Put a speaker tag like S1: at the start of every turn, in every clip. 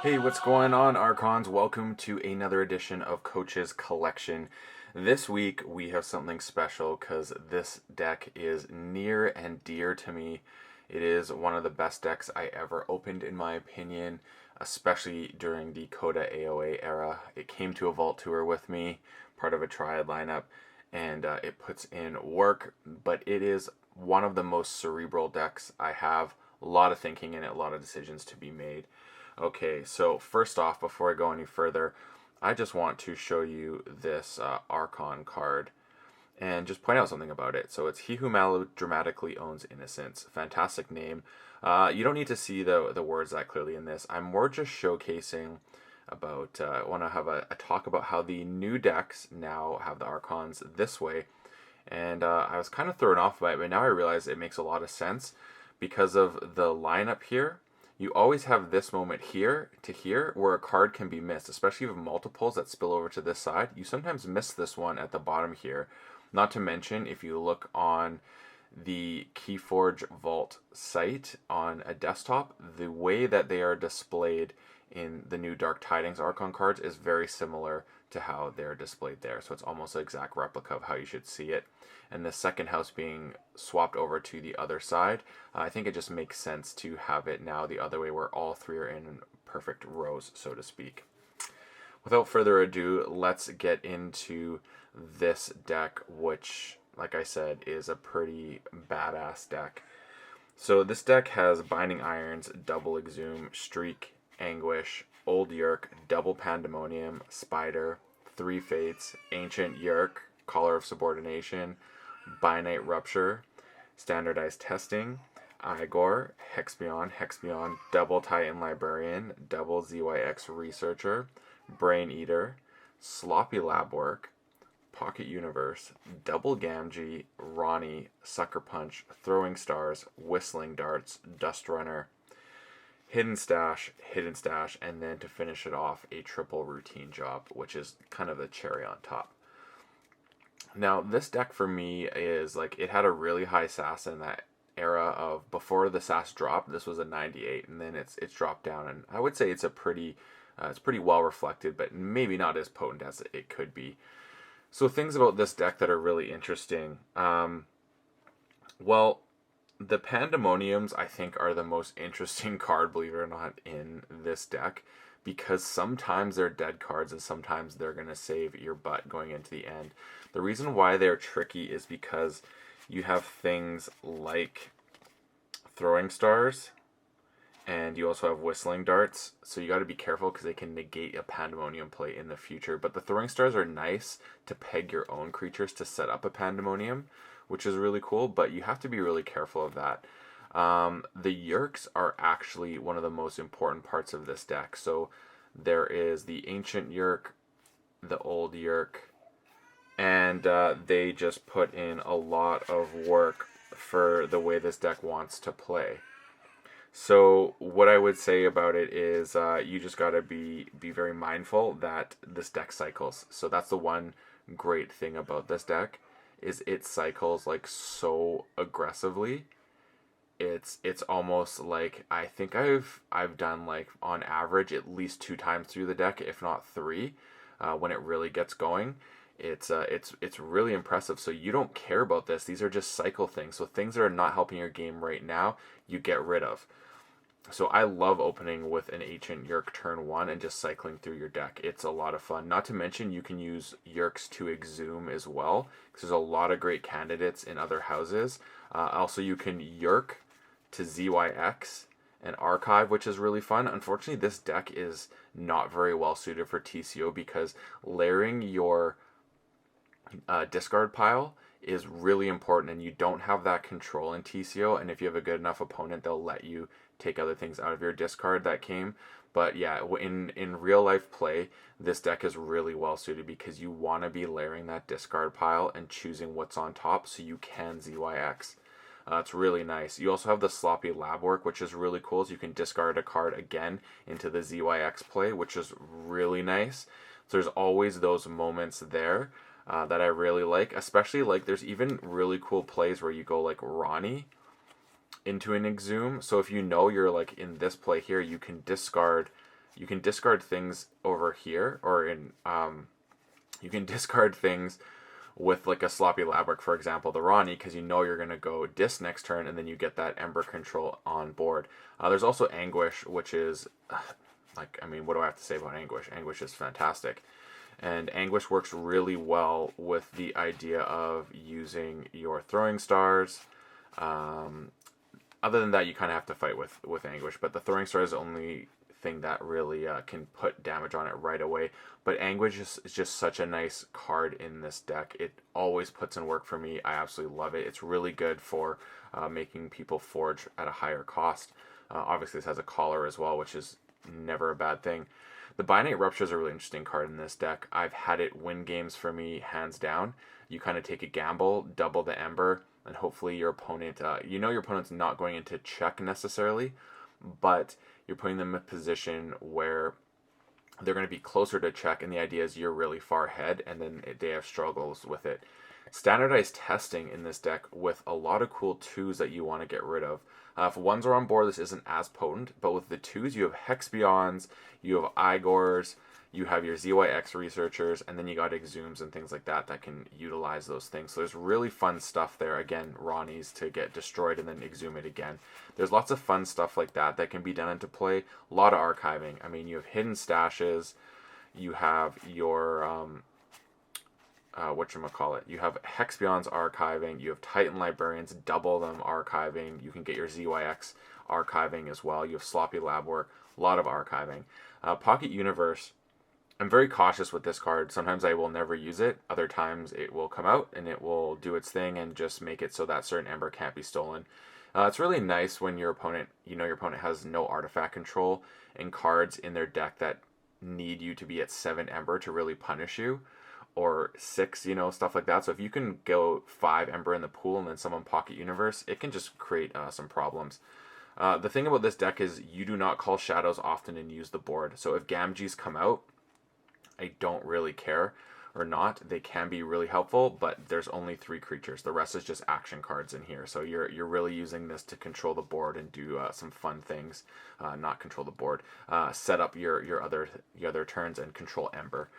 S1: Hey, what's going on, Archons? Welcome to another edition of Coach's Collection. This week we have something special because this deck is near and dear to me. It is one of the best decks I ever opened, in my opinion, especially during the Coda AoA era. It came to a Vault Tour with me, part of a Triad lineup, and it puts in work, but it is one of the most cerebral decks I have. A lot of thinking in it, a lot of decisions to be made. Okay, so first off, before I go any further, I just want to show you this Archon card and just point out something about it. So it's He Who Melodramatically Owns Innocence. Fantastic name. You don't need to see the words that clearly in this. I'm more just showcasing about, I want to have a talk about how the new decks now have the Archons this way. And I was kind of thrown off by it, but now I realize it makes a lot of sense because of the lineup here. You always have this moment here to here where a card can be missed, especially if you have multiples that spill over to this side. You sometimes miss this one at the bottom here. Not to mention, if you look on the KeyForge Vault site on a desktop, the way that they are displayed in the new Dark Tidings Archon cards is very similar to how they're displayed there. So it's almost an exact replica of how you should see it. And the second house being swapped over to the other side, I think it just makes sense to have it now the other way where all three are in perfect rows, so to speak. Without further ado, let's get into this deck, which, like I said, is a pretty badass deck. So this deck has Binding Irons, Double Exhume, Streak, Anguish, Old Yerk, Double Pandemonium, Spider, Three Fates, Ancient Yerk, Collar of Subordination, Binite Rupture, Standardized Testing, Igor, Hexbion, Double Titan Librarian, Double ZYX Researcher, Brain Eater, Sloppy Lab Work, Pocket Universe, Double Gamgee, Ronnie, Sucker Punch, Throwing Stars, Whistling Darts, Dust Runner, Hidden Stash, and then to finish it off, a triple routine job, which is kind of the cherry on top. Now, this deck for me is like, it had a really high SAS in that era of before the SAS dropped. This was a 98, and then it's dropped down, and I would say it's pretty well reflected, but maybe not as potent as it could be. So things about this deck that are really interesting. Well, the Pandemoniums, I think, are the most interesting card, believe it or not, in this deck, because sometimes they're dead cards and sometimes they're going to save your butt going into the end. The reason why they're tricky is because you have things like Throwing Stars, and you also have Whistling Darts, so you got to be careful because they can negate a Pandemonium play in the future. But the Throwing Stars are nice to peg your own creatures to set up a Pandemonium, which is really cool, but you have to be really careful of that. The Yerks are actually one of the most important parts of this deck. So there is the Ancient Yerk, the Old Yerk, and they just put in a lot of work for the way this deck wants to play. So what I would say about it is you just got to be very mindful that this deck cycles. So that's the one great thing about this deck is it cycles like so aggressively. It's almost like I think I've done like on average at least 2 times through the deck, if not 3, when it really gets going. It's really impressive. So you don't care about this. These are just cycle things. So things that are not helping your game right now, you get rid of. So I love opening with an Ancient Yerk turn 1 and just cycling through your deck. It's a lot of fun. Not to mention you can use Yerks to exhume as well, because there's a lot of great candidates in other houses. Also, you can Yerk to ZYX and Archive, which is really fun. Unfortunately, this deck is not very well suited for TCO because layering your discard pile is really important, and you don't have that control in TCO. And if you have a good enough opponent, they'll let you take other things out of your discard that came. But yeah, in real life play, this deck is really well suited because you want to be layering that discard pile and choosing what's on top so you can ZYX. It's really nice. You also have the Sloppy Lab Work, which is really cool. So you can discard a card again into the ZYX play, which is really nice. So there's always those moments there that I really like. Especially like there's even really cool plays where you go like Ronnie into an exhume. So if you know you're like in this play here, you can discard you can discard things over here, or in you can discard things with like a Sloppy Labwork, for example, the Ronnie, because you know you're going to go Dis next turn, and then you get that Ember control on board. There's also Anguish, which is, like, I mean, what do I have to say about Anguish? Anguish is fantastic. And Anguish works really well with the idea of using your throwing stars. Other than that, you kind of have to fight with Anguish, but the throwing star is the only thing that really can put damage on it right away. But Anguish is just such a nice card in this deck. It always puts in work for me. I absolutely love it. It's really good for making people forge at a higher cost. Obviously, this has a collar as well, which is never a bad thing. The Binate Rupture is a really interesting card in this deck. I've had it win games for me, hands down. You kind of take a gamble, double the Ember, and hopefully your opponent, your opponent's not going into check necessarily, but you're putting them in a position where they're going to be closer to check, and the idea is you're really far ahead, and then they have struggles with it. Standardized testing in this deck with a lot of cool 2s that you want to get rid of. If 1s are on board, this isn't as potent, but with the 2s, you have Hex Beyonds, you have Igors, you have your ZYX researchers, and then you got Exhumes and things like that that can utilize those things. So there's really fun stuff there. Again, Ronnie's to get destroyed and then Exhume it again. There's lots of fun stuff like that that can be done into play. A lot of archiving. I mean, you have hidden stashes. You have your whatchamacallit. You have Hex Beyond's archiving. You have Titan Librarians, double them archiving. You can get your ZYX archiving as well. You have Sloppy Labwork, a lot of archiving. Pocket Universe, I'm very cautious with this card. Sometimes I will never use it. Other times it will come out and it will do its thing and just make it so that certain Ember can't be stolen. It's really nice when your opponent has no artifact control and cards in their deck that need you to be at 7 Ember to really punish you, or 6, stuff like that. So if you can go 5 Ember in the pool and then someone Pocket Universe, it can just create some problems. The thing about this deck is you do not call shadows often and use the board. So if Gamgees come out, I don't really care or not. They can be really helpful, but there's only 3 creatures. The rest is just action cards in here. So you're really using this to control the board and do some fun things. Not control the board. Set up your other turns and control Ember.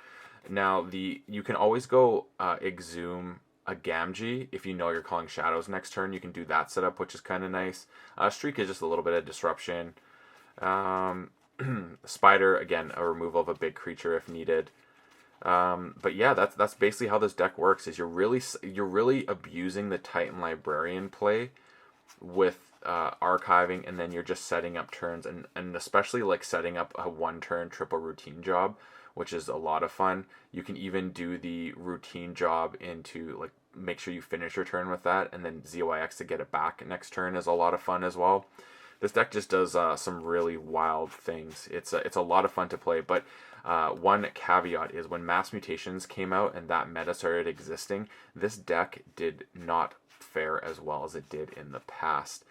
S1: Now you can always go Exhume a Gamgee if you know you're calling shadows next turn. You can do that setup, which is kind of nice. Streak is just a little bit of disruption. Spider, again, a removal of a big creature if needed. But yeah, that's basically how this deck works. Is you're really abusing the Titan Librarian play with archiving, and then you're just setting up turns, and especially like setting up a 1-turn triple routine job, which is a lot of fun. You can even do the routine job into, like, make sure you finish your turn with that, and then ZYX to get it back next turn is a lot of fun as well. This deck just does some really wild things. It's a lot of fun to play, but one caveat is when Mass Mutations came out and that meta started existing, this deck did not fare as well as it did in the past.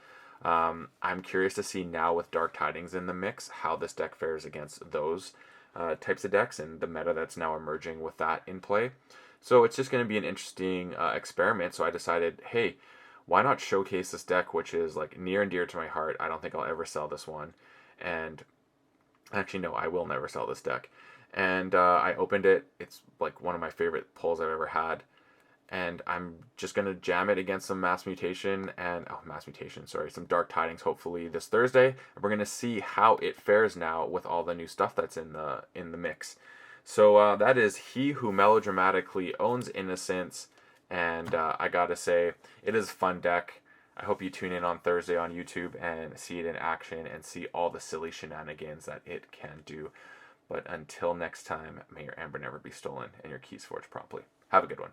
S1: I'm curious to see now with Dark Tidings in the mix how this deck fares against those types of decks and the meta that's now emerging with that in play. So it's just going to be an interesting experiment. So I decided, hey, why not showcase this deck, which is like near and dear to my heart. I don't think I'll ever sell this one. And actually, no, I will never sell this deck. And I opened it. It's like one of my favorite pulls I've ever had. And I'm just going to jam it against some Mass Mutation and, some Dark Tidings hopefully this Thursday. And we're going to see how it fares now with all the new stuff that's in the mix. So that is He Who Melodramatically Owns Innocence. And I gotta say, it is a fun deck. I hope you tune in on Thursday on YouTube and see it in action and see all the silly shenanigans that it can do. But until next time, may your Amber never be stolen and your keys forged promptly. Have a good one.